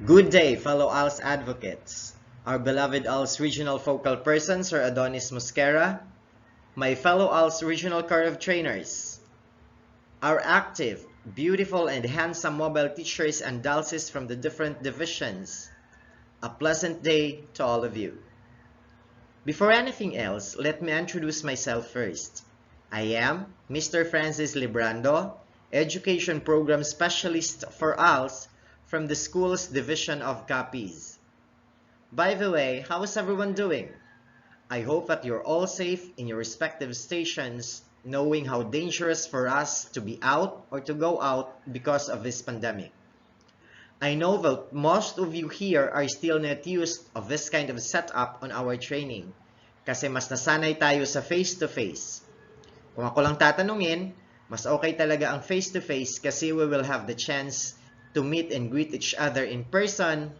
Good day, fellow ALS advocates. Our beloved ALS Regional Focal Person, Sir Adonis Mosquera, my fellow ALS Regional Corps of Trainers, our active, beautiful, and handsome mobile teachers and dalses from the different divisions, a pleasant day to all of you. Before anything else, let me introduce myself first. I am Mr. Francis Librando, Education Program Specialist for ALS from the school's Division of Capiz. By the way, how is everyone doing? I hope that you're all safe in your respective stations, knowing how dangerous for us to be out or to go out because of this pandemic. I know that most of you here are still not used of this kind of setup on our training kasi mas nasanay tayo sa face-to-face. Kung ako lang tatanungin, mas okay talaga ang face-to-face kasi we will have the chance to meet and greet each other in person,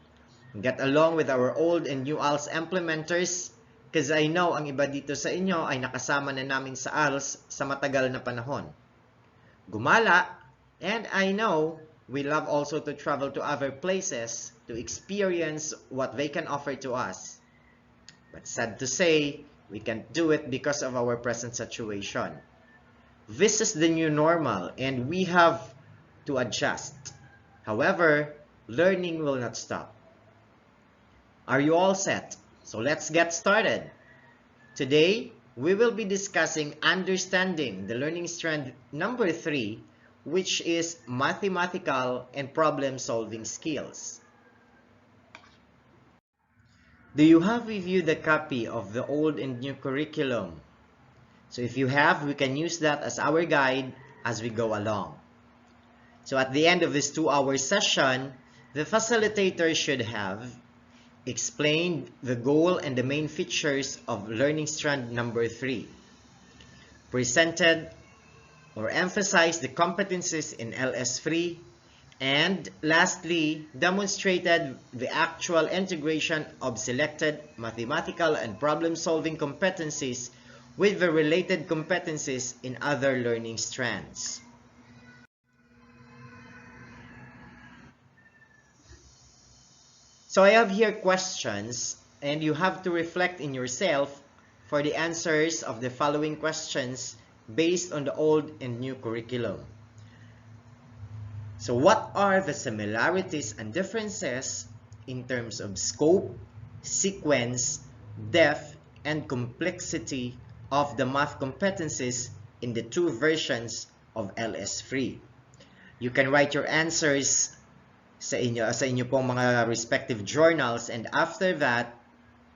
get along with our old and new ALS implementers, because I know ang iba dito sa inyo ay nakasama na namin sa ALS sa matagal na panahon. Gumala, and I know we love also to travel to other places to experience what they can offer to us. But sad to say, we can't do it because of our present situation. This is the new normal and we have to adjust. However, learning will not stop. Are you all set? So let's get started. Today, we will be discussing understanding the learning strand number 3, which is mathematical and problem-solving skills. Do you have with you the copy of the old and new curriculum? So if you have, we can use that as our guide as we go along. So at the end of this 2-hour session, the facilitator should have explained the goal and the main features of learning strand number 3, presented or emphasized the competencies in LS3, and lastly, demonstrated the actual integration of selected mathematical and problem-solving competencies with the related competencies in other learning strands. So I have here questions, and you have to reflect in yourself for the answers of the following questions based on the old and new curriculum. So what are the similarities and differences in terms of scope, sequence, depth, and complexity of the math competencies in the two versions of LS3? You can write your answers sa inyo pong mga respective journals, and after that,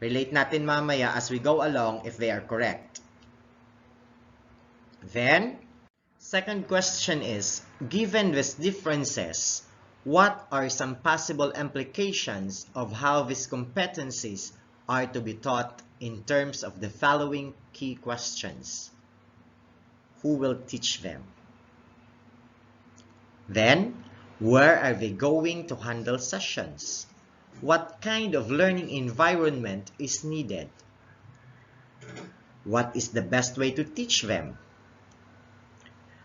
relate natin mamaya as we go along if they are correct. Then, second question is, given these differences, what are some possible implications of how these competencies are to be taught in terms of the following key questions? Who will teach them? Then, where are they going to handle sessions? What kind of learning environment is needed? What is the best way to teach them?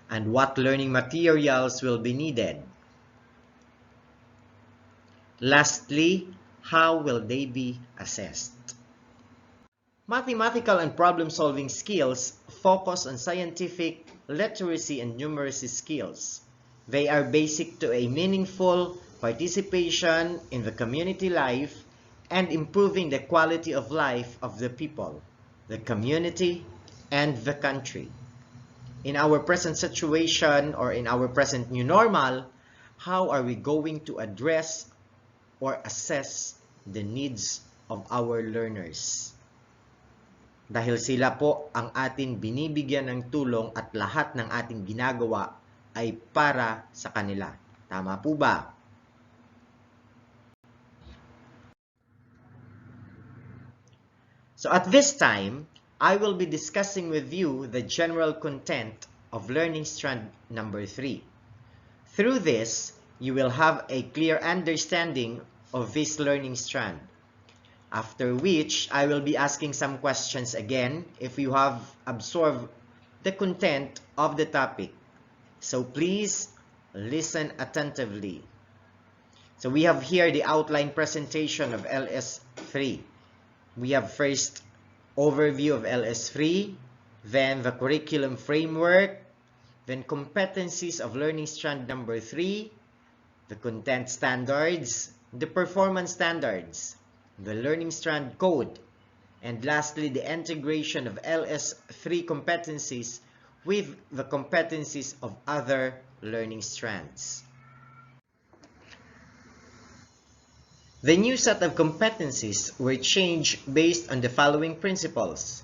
And what learning materials will be needed? Lastly, how will they be assessed? Mathematical and problem-solving skills focus on scientific, literacy, and numeracy skills. They are basic to a meaningful participation in the community life and improving the quality of life of the people, the community, and the country. In our present situation or in our present new normal, how are we going to address or assess the needs of our learners? Dahil sila po ang ating binibigyan ng tulong at lahat ng ating ginagawa ay para sa kanila. Tama po ba? So at this time, I will be discussing with you the general content of learning strand number 3. Through this, you will have a clear understanding of this learning strand. After which, I will be asking some questions again if you have absorbed the content of the topic. So please listen attentively. So we have here the outline presentation of LS3. We have first overview of LS3, then the curriculum framework, then competencies of learning strand number 3, the content standards, the performance standards, the learning strand code, and lastly, the integration of LS3 competencies with the competencies of other learning strands. The new set of competencies were changed based on the following principles.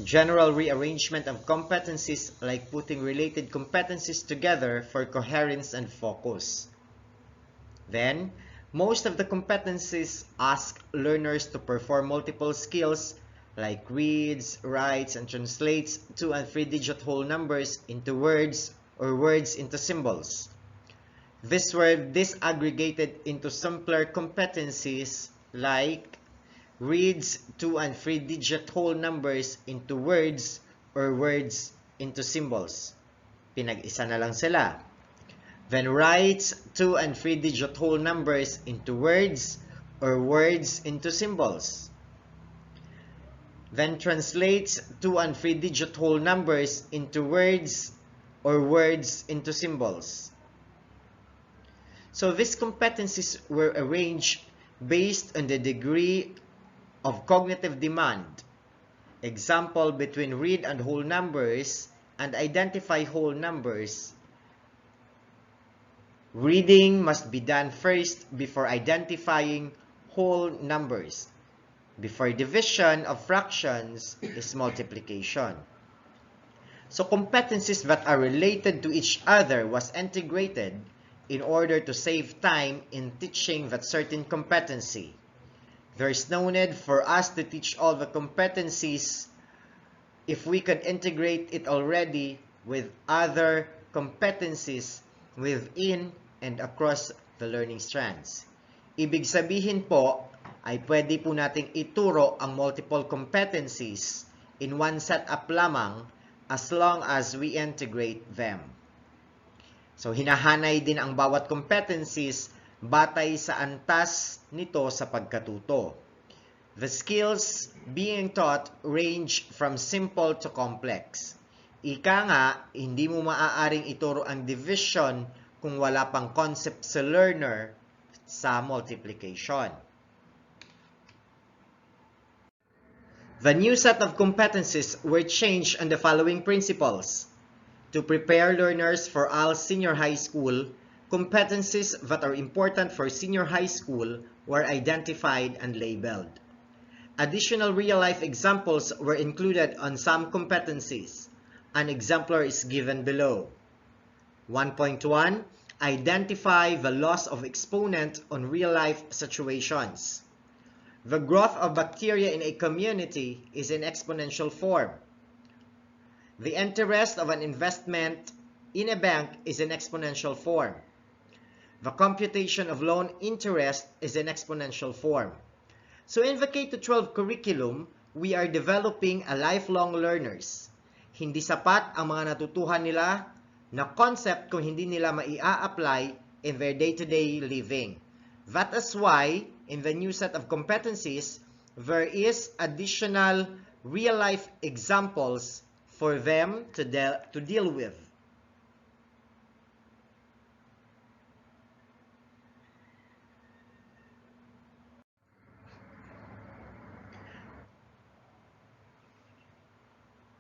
General rearrangement of competencies, like putting related competencies together for coherence and focus. Then, most of the competencies ask learners to perform multiple skills like reads, writes, and translates 2- and 3-digit whole numbers into words or words into symbols. These were disaggregated into simpler competencies like reads 2- and 3-digit whole numbers into words or words into symbols. Pinag-isa na lang sila. Then writes 2- and 3-digit whole numbers into words or words into symbols. Then translates 2- and 3-digit whole numbers into words or words into symbols. So these competencies were arranged based on the degree of cognitive demand. Example, between read and whole numbers and identify whole numbers. Reading must be done first before identifying whole numbers. Before division of fractions is multiplication. So competencies that are related to each other was integrated in order to save time in teaching that certain competency. There is no need for us to teach all the competencies if we could integrate it already with other competencies within and across the learning strands. Ibig sabihin po ay pwede po nating ituro ang multiple competencies in one setup lamang as long as we integrate them. So hinahanay din ang bawat competencies batay sa antas nito sa pagkatuto. The skills being taught range from simple to complex. Ika nga, hindi mo maaaring ituro ang division kung wala pang concept sa learner sa multiplication. The new set of competencies were changed on the following principles. To prepare learners for ALS Senior High School, competencies that are important for senior high school were identified and labeled. Additional real-life examples were included on some competencies. An exemplar is given below. 1.1. Identify the loss of exponent on real-life situations. The growth of bacteria in a community is in exponential form. The interest of an investment in a bank is in exponential form. The computation of loan interest is in exponential form. So in the K-12 curriculum, we are developing a lifelong learners. Hindi sapat ang mga natutuhan nila na concept kung hindi nila maia-apply in their day-to-day living. That is why, in the new set of competencies, there is additional real-life examples for them to deal with.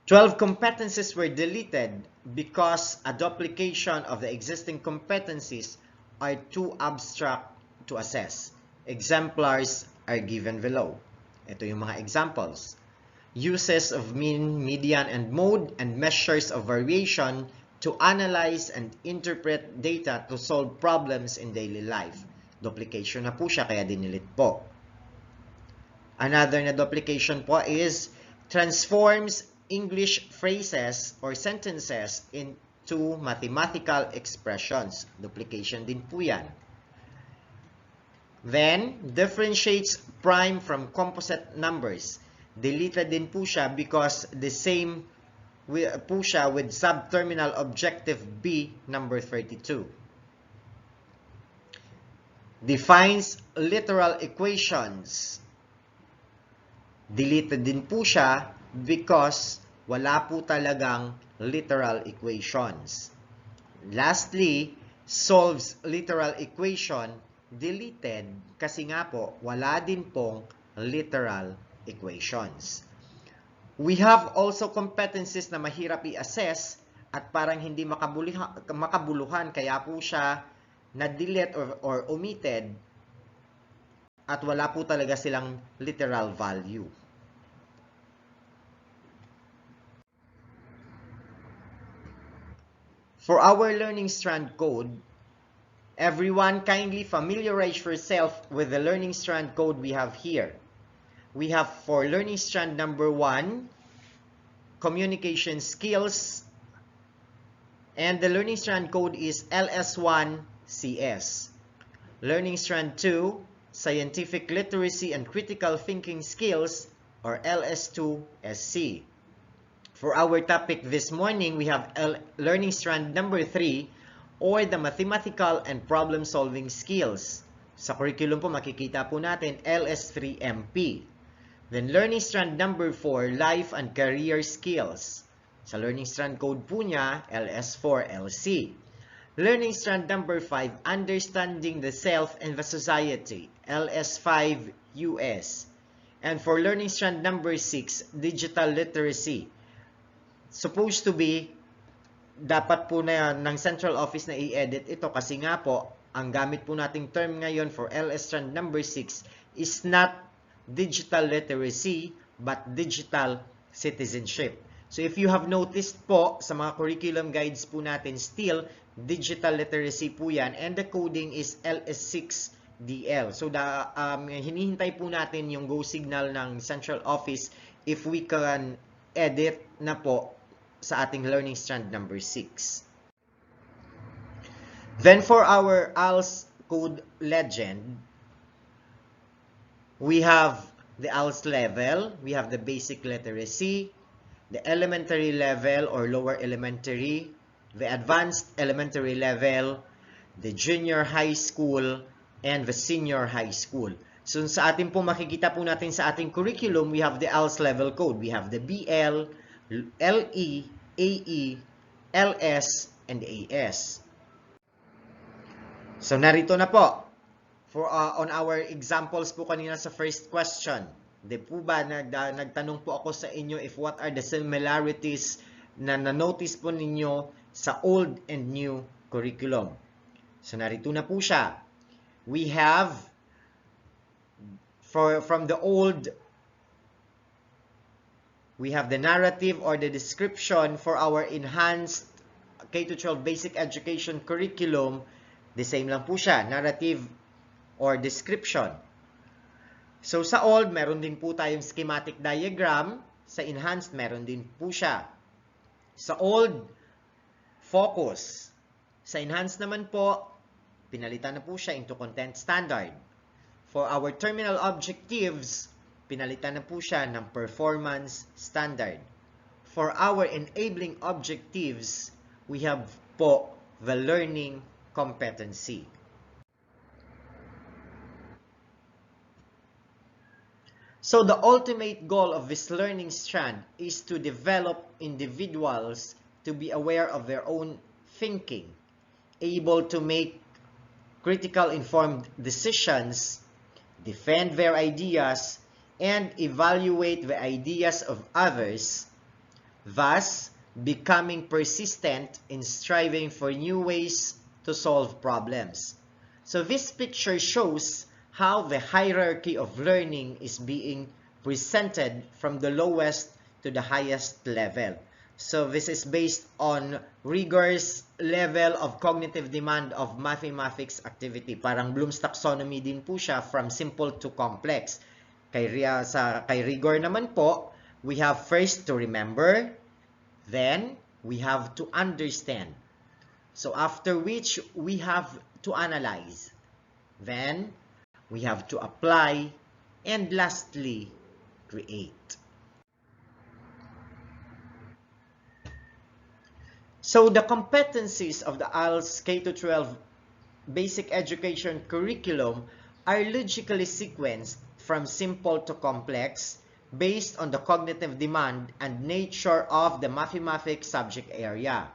Twelve competencies were deleted because a duplication of the existing competencies are too abstract to assess. Exemplars are given below. Ito yung mga examples. Uses of mean, median, and mode, and measures of variation to analyze and interpret data to solve problems in daily life. Duplication na po siya, kaya dinilit po. Another na duplication po is transforms English phrases or sentences into mathematical expressions. Duplication din po yan. Then, differentiates prime from composite numbers. Deleted din po siya because the same po siya with subterminal objective B number 32. Defines literal equations. Deleted din po siya because wala po talagang literal equations. Lastly, solves literal equation. Deleted kasi nga po wala din pong literal equations. We have also competencies na mahirap i-assess at parang hindi makabuluhan kaya po siya na-delete or omitted at wala po talaga silang literal value. For our learning strand code, everyone kindly familiarize yourself with the learning strand code we have here. We have for learning strand number 1, communication skills, and the learning strand code is LS1 CS. Learning strand 2, scientific literacy and critical thinking skills, or LS2 SC. For our topic this morning, we have learning strand number 3, or the mathematical and problem-solving skills. Sa curriculum po makikita po natin LS3 MP. Then learning strand number 4, life and career skills. Sa learning strand code po niya, LS4 LC. Learning strand number 5, understanding the self and the society, LS5 US. And for learning strand number 6, digital literacy. Supposed to be, dapat po na ng central office na i-edit ito kasi nga po, ang gamit po nating term ngayon for LS strand number 6 is not digital literacy but digital citizenship. So if you have noticed po sa mga curriculum guides po natin, still digital literacy po yan and the coding is LS6 DL. So hinihintay po natin yung go signal ng central office if we can edit na po sa ating learning strand number 6. Then for our ALS code legend, we have the ALS level, we have the basic literacy, the elementary level or lower elementary, the advanced elementary level, the junior high school, and the senior high school. So sa ating po makikita po natin sa ating curriculum, we have the ALS level code. We have the BL, LE, AE, LS, and AS. So narito na po. For on our examples po kanina sa first question. Di po ba nagtanong po ako sa inyo if what are the similarities na na-notice po ninyo sa old and new curriculum. So narito na po siya. We have from the old, we have the narrative or the description for our enhanced K-12 basic education curriculum. The same lang po siya, narrative or description. So sa old, meron din po tayong schematic diagram. Sa enhanced, meron din po siya. Sa old, focus. Sa enhanced naman po, pinalitan na po siya into content standard. For our terminal objectives, pinalitan na po siya ng performance standard. For our enabling objectives, we have po the learning competency. So the ultimate goal of this learning strand is to develop individuals to be aware of their own thinking, able to make critical informed decisions, defend their ideas, and evaluate the ideas of others, thus becoming persistent in striving for new ways to solve problems. So this picture shows how the hierarchy of learning is being presented from the lowest to the highest level. So this is based on rigorous level of cognitive demand of mathematics activity. Parang Bloom's taxonomy din po siya, from simple to complex. Kay rigor naman po, we have first to remember, then we have to understand. So after which we have to analyze, then we have to apply, and lastly, create. So the competencies of the IELTS K-12 basic education curriculum are logically sequenced from simple to complex based on the cognitive demand and nature of the mathematics subject area.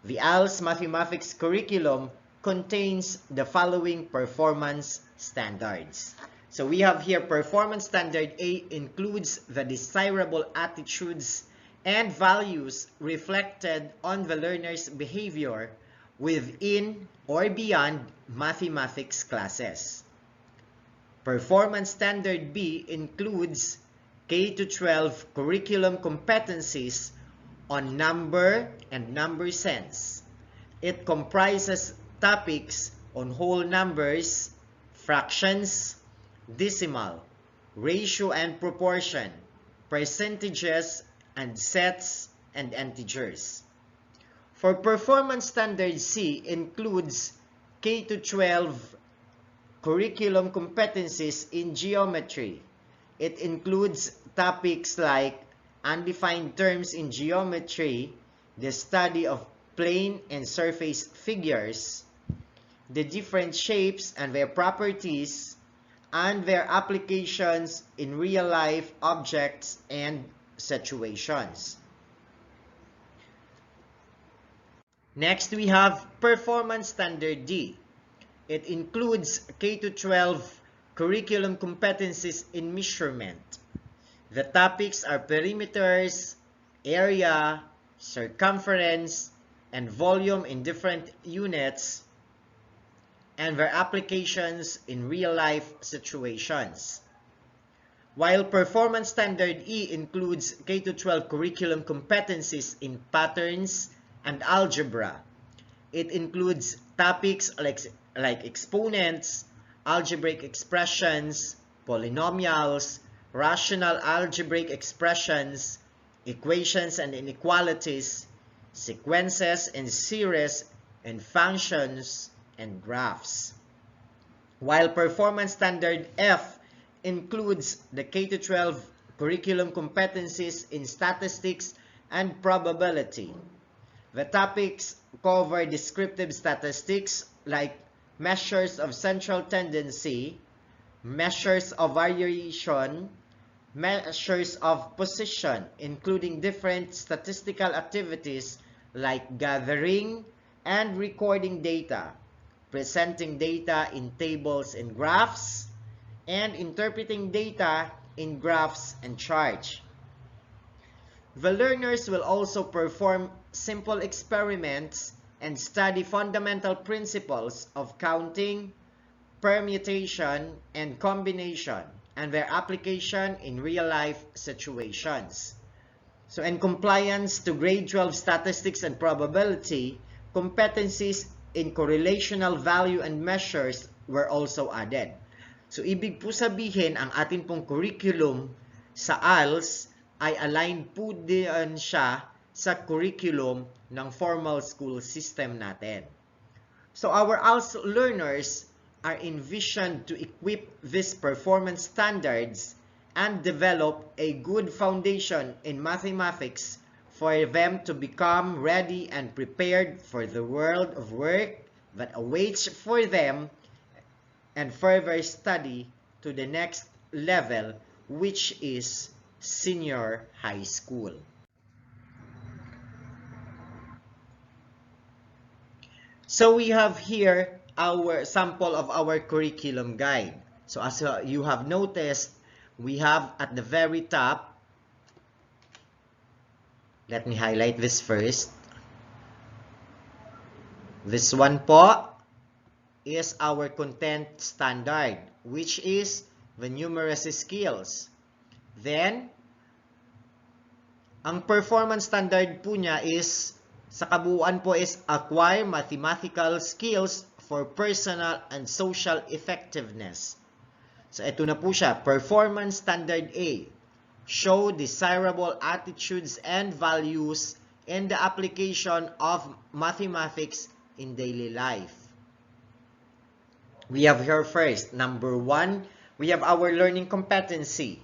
The ALS mathematics curriculum contains the following performance standards. So we have here performance standard A includes the desirable attitudes and values reflected on the learner's behavior within or beyond mathematics classes. Performance standard B includes K-12 curriculum competencies on number and number sense. It comprises topics on whole numbers, fractions, decimal, ratio and proportion, percentages, and sets and integers. For performance standard C includes K-12 curriculum competencies in geometry. It includes topics like undefined terms in geometry, the study of plane and surface figures, the different shapes and their properties, and their applications in real-life objects and situations. Next, we have Performance Standard D. It includes K-12 curriculum competencies in measurement. The topics are perimeters, area, circumference, and volume in different units, and their applications in real-life situations. While Performance Standard E includes K-12 curriculum competencies in patterns and algebra. It includes topics like exponents, algebraic expressions, polynomials, rational algebraic expressions, equations and inequalities, sequences and series, and functions and graphs. While Performance Standard F includes the K-12 curriculum competencies in statistics and probability. The topics cover descriptive statistics like measures of central tendency, measures of variation, measures of position, including different statistical activities like gathering and recording data, presenting data in tables and graphs, and interpreting data in graphs and charts. The learners will also perform simple experiments and study fundamental principles of counting, permutation, and combination, and their application in real-life situations. So in compliance to grade 12 statistics and probability, competencies in correlational value and measures were also added. So ibig po sabihin, ang atin pong curriculum sa ALS ay aligned po din siya sa curriculum ng formal school system natin. So our ALS learners are envisioned to equip these performance standards and develop a good foundation in mathematics for them to become ready and prepared for the world of work that awaits for them and further study to the next level, which is senior high school. So we have here our sample of our curriculum guide. So as you have noticed, we have at the very top, let me highlight this first. This one po is our content standard, which is the numeracy skills. Then, ang performance standard po niya is, sa kabuuan po is acquire mathematical skills for personal and social effectiveness. So ito na po siya, performance standard A. Show desirable attitudes and values in the application of mathematics in daily life. We have here first, number 1, we have our learning competency.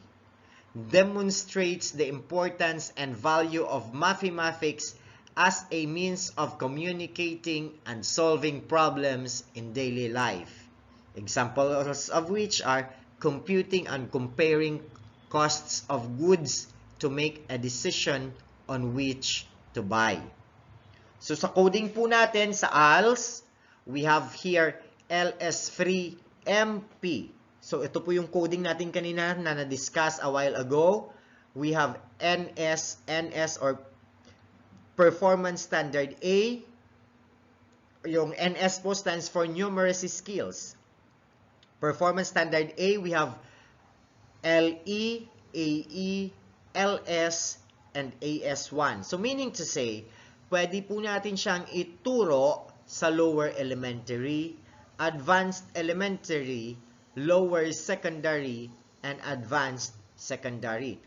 Demonstrates the importance and value of mathematics as a means of communicating and solving problems in daily life. Examples of which are computing and comparing costs of goods to make a decision on which to buy. So sa coding po natin sa ALS, we have here LS3 MP. So ito po yung coding natin kanina na na-discuss a while ago. We have NS or Performance Standard A. Yung NS po stands for Numeracy Skills. Performance Standard A, we have LE, AE, LS, and AS1. So meaning to say, pwede po natin siyang ituro sa lower elementary, advanced elementary, lower secondary, and advanced secondary.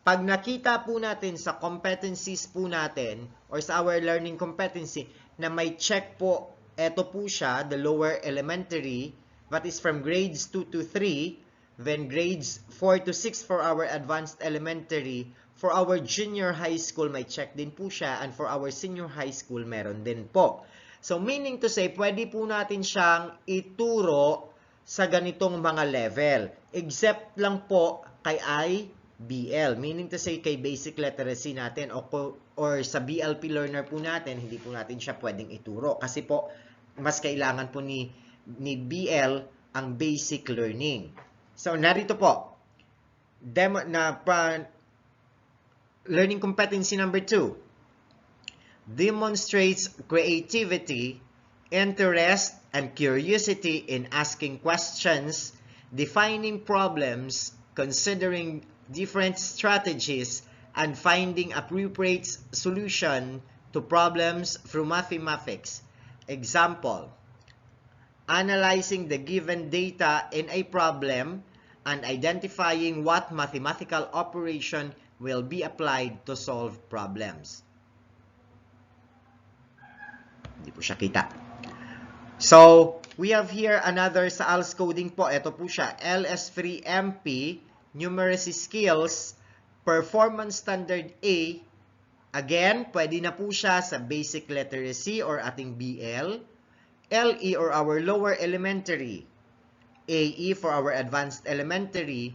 Pag nakita po natin sa competencies po natin or sa our learning competency na may check po, eto po siya, the lower elementary, that is from grades 2 to 3, then grades 4 to 6 for our advanced elementary. For our junior high school, may check din po siya, and for our senior high school, meron din po. So, meaning to say, pwede po natin siyang ituro sa ganitong mga level. Except lang po kay IBL. Meaning to say, kay basic literacy natin or sa BLP learner po natin, hindi po natin siya pwedeng ituro. Kasi po, mas kailangan po ni BL ang basic learning. So, narito po, learning competency number 2. Demonstrates creativity, interest, and curiosity in asking questions, defining problems, considering different strategies, and finding appropriate solution to problems through mathematics. Example, analyzing the given data in a problem and identifying what mathematical operation will be applied to solve problems. Hindi po siya kita. So, we have here another sa ALS coding po. Ito po siya, LS3 MP, Numeracy Skills, Performance Standard A. Again, pwede na po siya sa basic literacy or ating BL. LE or our lower elementary, AE for our advanced elementary,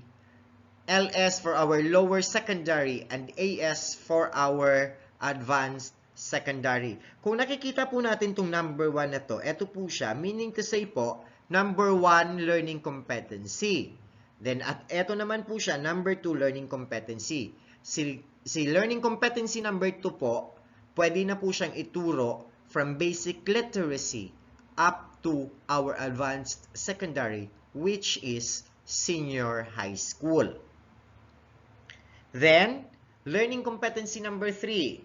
LS for our lower secondary, and AS for our advanced secondary. Kung nakikita po natin itong number 1 na to, ito po siya, meaning to say po, number 1, learning competency. Then, at ito naman po siya, number 2, learning competency. Si learning competency number 2 po, pwede na po siyang ituro from basic literacy up to our advanced secondary, which is senior high school. Then, learning competency number 3.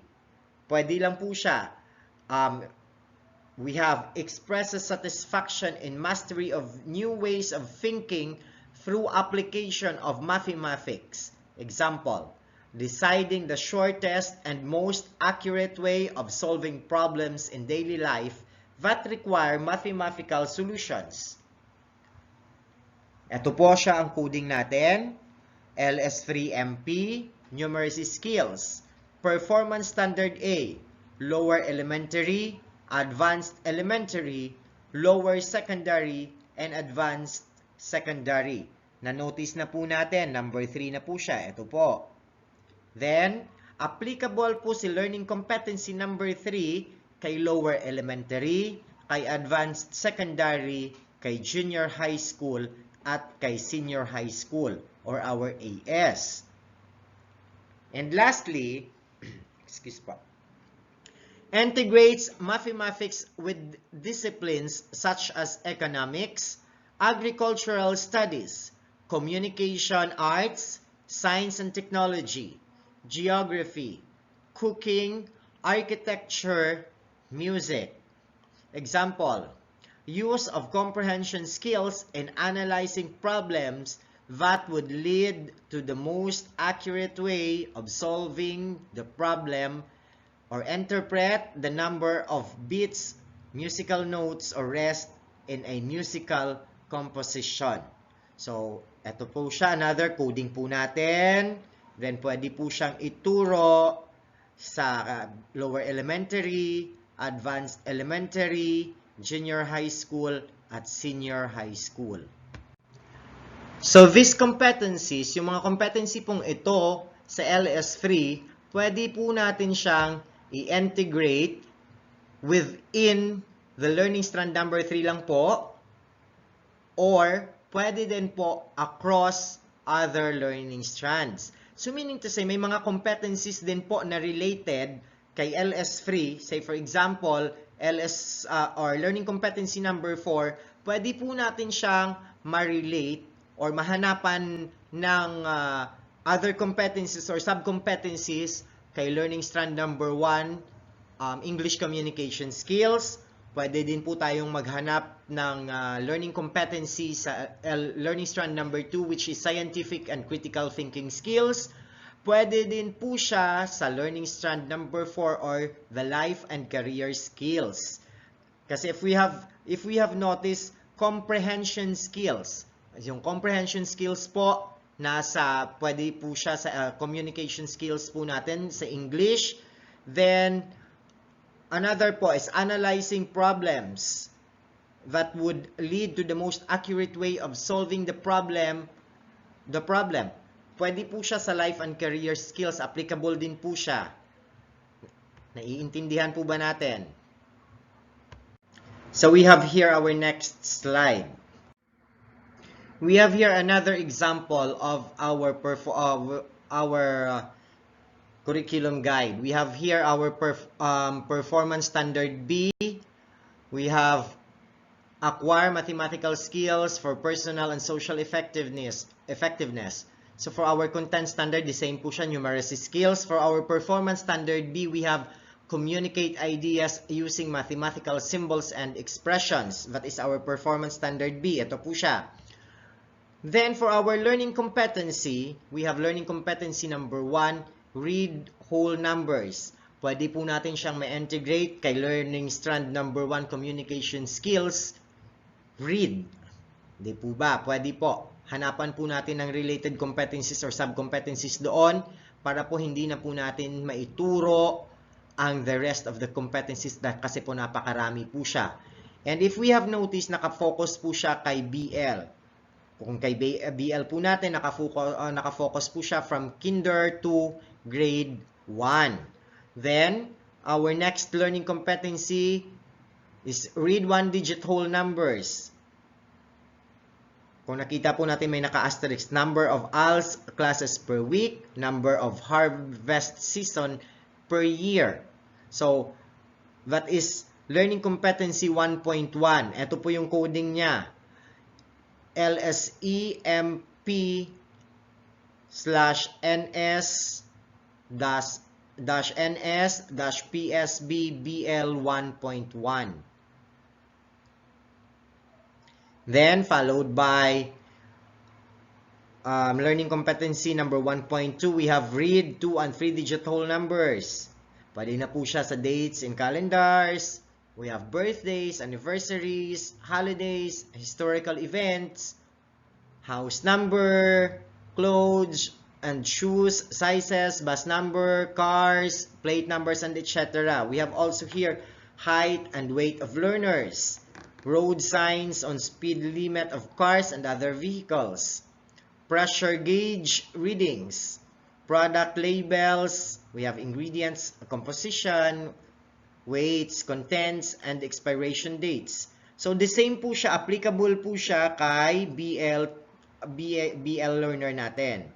Pwede lang po siya. We have expresses satisfaction in mastery of new ways of thinking through application of mathematics. Example, deciding the shortest and most accurate way of solving problems in daily life that require mathematical solutions. Ito po siya ang coding natin. LS3MP, Numeracy Skills, Performance Standard A, Lower Elementary, Advanced Elementary, Lower Secondary, and Advanced Secondary. Na-notice na po natin, number 3 na po siya. Ito po. Then, applicable po si Learning Competency number 3 kay lower elementary, kay advanced secondary, kay junior high school, at kay senior high school or our AS. And lastly, excuse po, integrates mathematics with disciplines such as economics, agricultural studies, communication arts, science and technology, geography, cooking, architecture, music. Example, use of comprehension skills in analyzing problems that would lead to the most accurate way of solving the problem or interpret the number of beats, musical notes, or rest in a musical composition. So, ito po siya, another coding po natin. Then, pwede po siyang ituro sa lower elementary, advanced elementary, junior high school, at senior high school. So these competencies, yung mga competency pong ito sa LS3, pwede po natin siyang i-integrate within the learning strand number 3 lang po, or pwede din po across other learning strands. So meaning to say, may mga competencies din po na related kay LS3. Say for example, or learning competency number 4, pwede po natin siyang ma-relate or mahanapan ng other competencies or sub-competencies kay learning strand number 1, English communication skills. Pwede din po tayong maghanap ng learning competency sa learning strand number 2, which is scientific and critical thinking skills. Pwede din po siya sa learning strand number 4 or the life and career skills. Kasi if we have noticed comprehension skills, yung comprehension skills po pwede po siya sa communication skills po natin sa English. Then another po is analyzing problems that would lead to the most accurate way of solving the problem. Pwede po siya sa life and career skills. Applicable din po siya. Naiintindihan po ba natin? So we have here our next slide. We have here another example of our curriculum guide. We have here our performance standard B. We have acquire mathematical skills for personal and social effectiveness. So for our content standard, the same po siya, numeracy skills. For our performance standard B, we have communicate ideas using mathematical symbols and expressions. That is our performance standard B. Ito po siya. Then for our learning competency, we have learning competency number 1, read whole numbers. Pwede po natin siyang ma-integrate kay learning strand number 1, communication skills. Read. Di po ba? Pwede po. Hanapan po natin ng related competencies or sub-competencies doon para po hindi na po natin maituro ang the rest of the competencies kasi po napakarami po siya. And if we have noticed, nakafocus po siya kay BL. Kung kay BL po natin, nakafocus po siya from kinder to grade 1. Then, our next learning competency is read one-digit whole numbers. Kung nakita po natin, may naka-asterisk, number of ALS classes per week, number of harvest season per year. So, that is learning competency 1.1. Ito po yung coding niya. LSEMP/NS-PSB-BL1.1. Then, followed by learning competency number 1.2, we have read 2 and 3-digit whole numbers. Pwede na po siya sa dates in calendars. We have birthdays, anniversaries, holidays, historical events, house number, clothes and shoes, sizes, bus number, cars, plate numbers, and etc. We have also here height and weight of learners, road signs on speed limit of cars and other vehicles, pressure gauge readings, product labels, we have ingredients, composition, weights, contents, and expiration dates. So the same po siya, applicable po siya kay BL learner natin.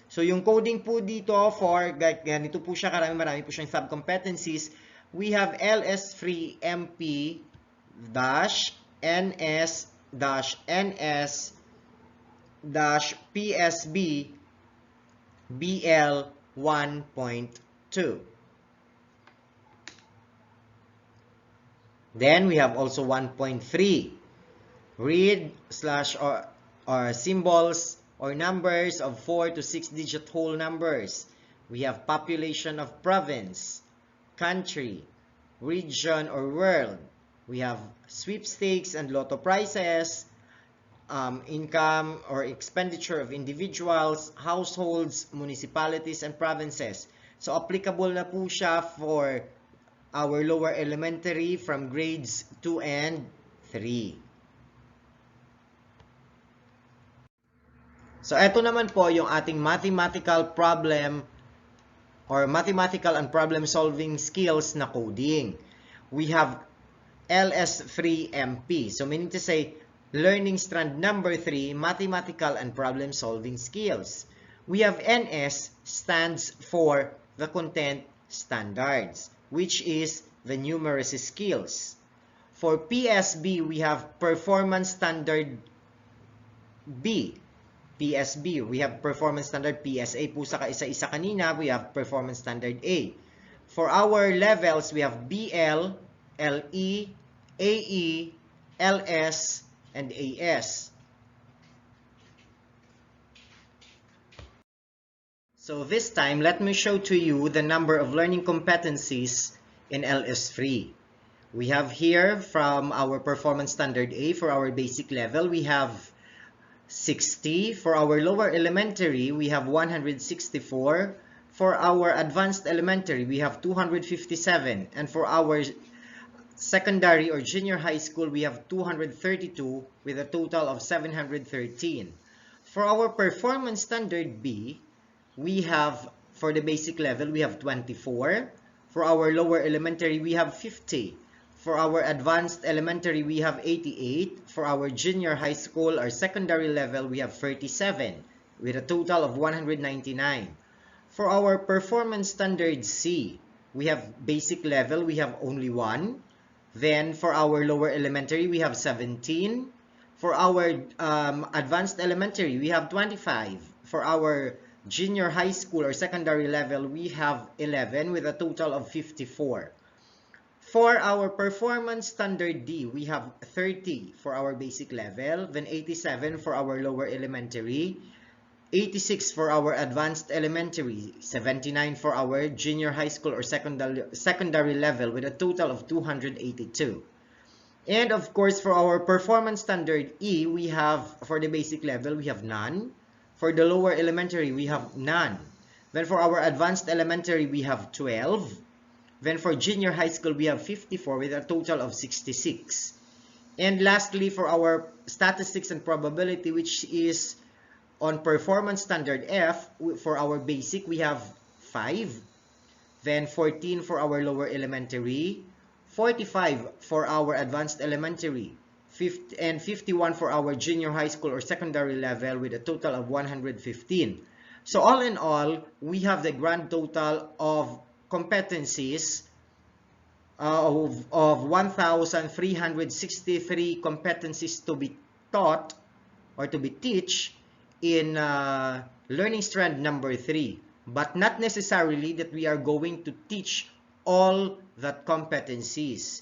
So yung coding po dito for ganito po siya, marami po siyang sub-competencies. We have LS3MP-NS-PSB-BL1.2. Then we have also 1.3. Read or symbols or numbers of 4 to 6-digit whole numbers. We have population of province, country, region or world. We have sweepstakes and lotto prizes, income or expenditure of individuals, households, municipalities, and provinces. So applicable na po siya for our lower elementary from grades 2 and 3. So ito naman po yung ating mathematical problem or mathematical and problem solving skills na coding. We have LS3 MP. So meaning to say, learning strand number 3, mathematical and problem solving skills. We have NS stands for the content standards, which is the numeracy skills. For PSB, we have performance standard B. PSB, we have performance standard PSA po sa kaisa-isa kanina, we have performance standard A. For our levels, we have BL, LE, AE, LS, and AS. So this time, let me show to you the number of learning competencies in LS3. We have here from our performance standard A for our basic level, we have 60. For our lower elementary, we have 164. For our advanced elementary, we have 257. And for our secondary or junior high school, we have 232 with a total of 713. For our performance standard B, we have, for the basic level, we have 24. For our lower elementary, we have 50. For our advanced elementary, we have 88. For our junior high school or secondary level, we have 37 with a total of 199. For our performance standard C, we have basic level, we have only 1. Then for our lower elementary, we have 17. For our advanced elementary, we have 25. For our junior high school or secondary level, we have 11 with a total of 54. For our performance standard D, we have 30 for our basic level, then 87 for our lower elementary, 86 for our advanced elementary, 79 for our junior high school or secondary level with a total of 282. And of course, for our performance standard E, we have, for the basic level, we have none. For the lower elementary, we have none. Then for our advanced elementary, we have 12. Then for junior high school, we have 54 with a total of 66. And lastly, for our statistics and probability, which is on performance standard F, for our basic, we have 5. Then 14 for our lower elementary, 45 for our advanced elementary, and 51 for our junior high school or secondary level with a total of 115. So all in all, we have the grand total of competencies of 1,363 competencies to be taught or to be teach in learning strand number 3. But not necessarily that we are going to teach all that competencies.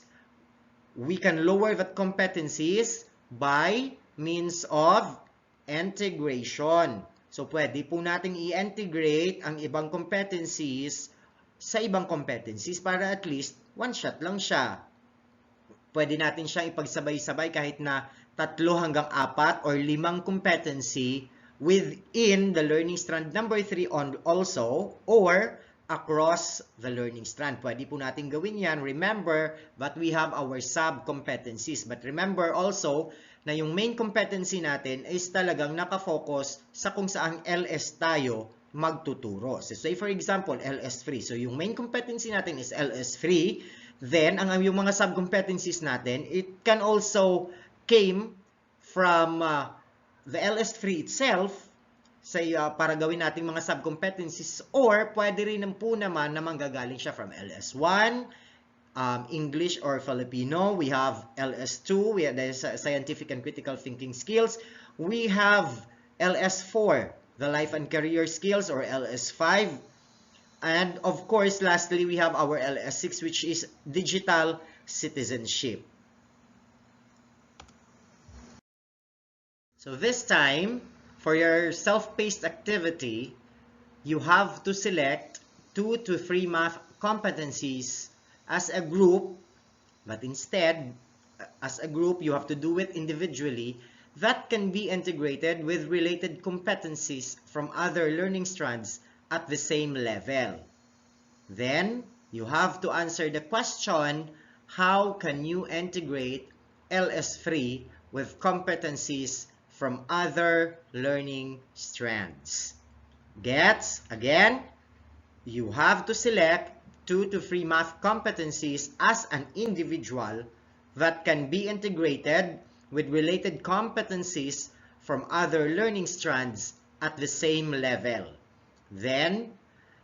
We can lower that competencies by means of integration. So pwede po nating i-integrate ang ibang competencies sa ibang competencies para at least one shot lang siya. Pwede natin siyang ipagsabay-sabay kahit na 3 hanggang 4 or 5 competency within the learning strand number 3 also or across the learning strand. Pwede po natin gawin yan. Remember that we have our sub-competencies. But remember also na yung main competency natin is talagang nakafocus sa kung saang LS tayo magtuturo. So say for example, LS3. So yung main competency natin is LS3. Then, yung mga sub-competencies natin, it can also came from the LS3 itself, say, para gawin nating mga sub-competencies, or pwede rin po naman na manggagaling siya from LS1, English or Filipino. We have LS2, we have the scientific and critical thinking skills. We have LS4, the life and career skills, or LS5. And of course, lastly, we have our LS6, which is digital citizenship. So this time, for your self-paced activity, you have to select 2 to 3 math competencies as a group, but instead, as a group, you have to do it individually. That can be integrated with related competencies from other learning strands at the same level. Then, you have to answer the question, how can you integrate LS3 with competencies from other learning strands? Gets? Again, you have to select 2 to 3 math competencies as an individual that can be integrated with related competencies from other learning strands at the same level. Then,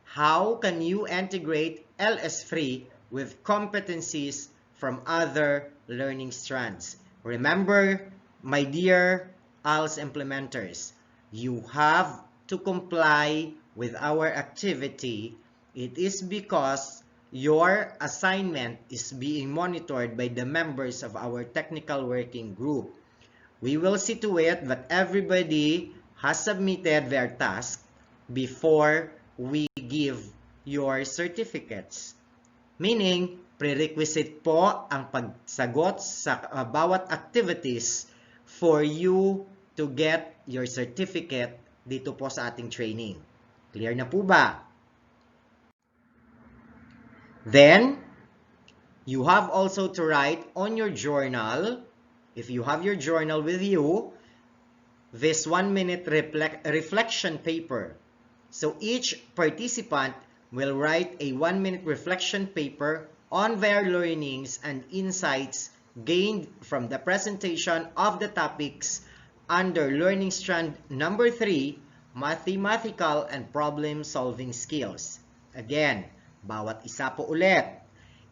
how can you integrate LS3 with competencies from other learning strands? Remember, my dear ALS implementers, you have to comply with our activity. It is because your assignment is being monitored by the members of our technical working group. We will see to it that everybody has submitted their task before we give your certificates. Meaning, prerequisite po ang pagsagot sa bawat activities for you to get your certificate dito po sa ating training. Clear na po ba? Then, you have also to write on your journal, if you have your journal with you, this 1-minute reflection paper. So each participant will write a 1-minute reflection paper on their learnings and insights gained from the presentation of the topics under Learning Strand number 3, Mathematical and Problem-Solving Skills. Again, bawat isa po ulit.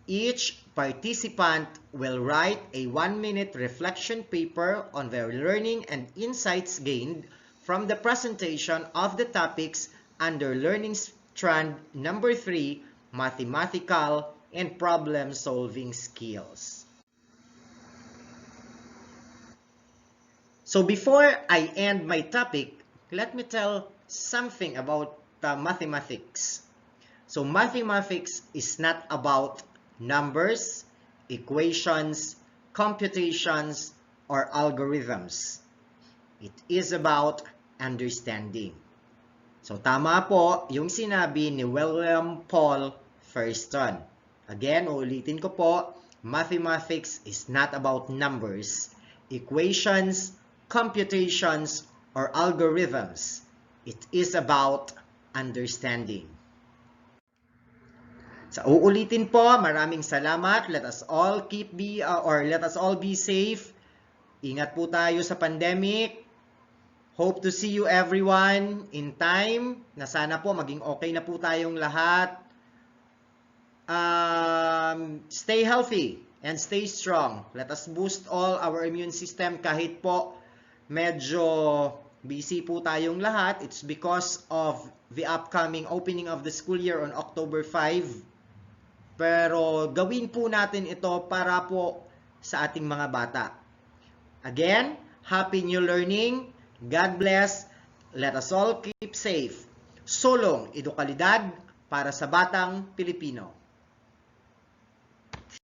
Each participant will write a 1-minute reflection paper on their learning and insights gained from the presentation of the topics under Learning Strand number 3, Mathematical and Problem-Solving Skills. So before I end my topic, let me tell something about mathematics. So mathematics is not about numbers, equations, computations, or algorithms. It is about understanding. So tama po yung sinabi ni William Paul Thurston. Again, ulitin ko po, mathematics is not about numbers, equations, computations, or algorithms. It is about understanding. So uulitin po, maraming salamat. Let us all be safe. Ingat po tayo sa pandemic. Hope to see you everyone in time. Na sana po maging okay na po tayong lahat. Stay healthy and stay strong. Let us boost all our immune system kahit po medyo busy po tayong lahat. It's because of the upcoming opening of the school year on October 5. Pero gawin po natin ito para po sa ating mga bata. Again, happy new learning. God bless. Let us all keep safe. Sulong edukalidad para sa batang Pilipino.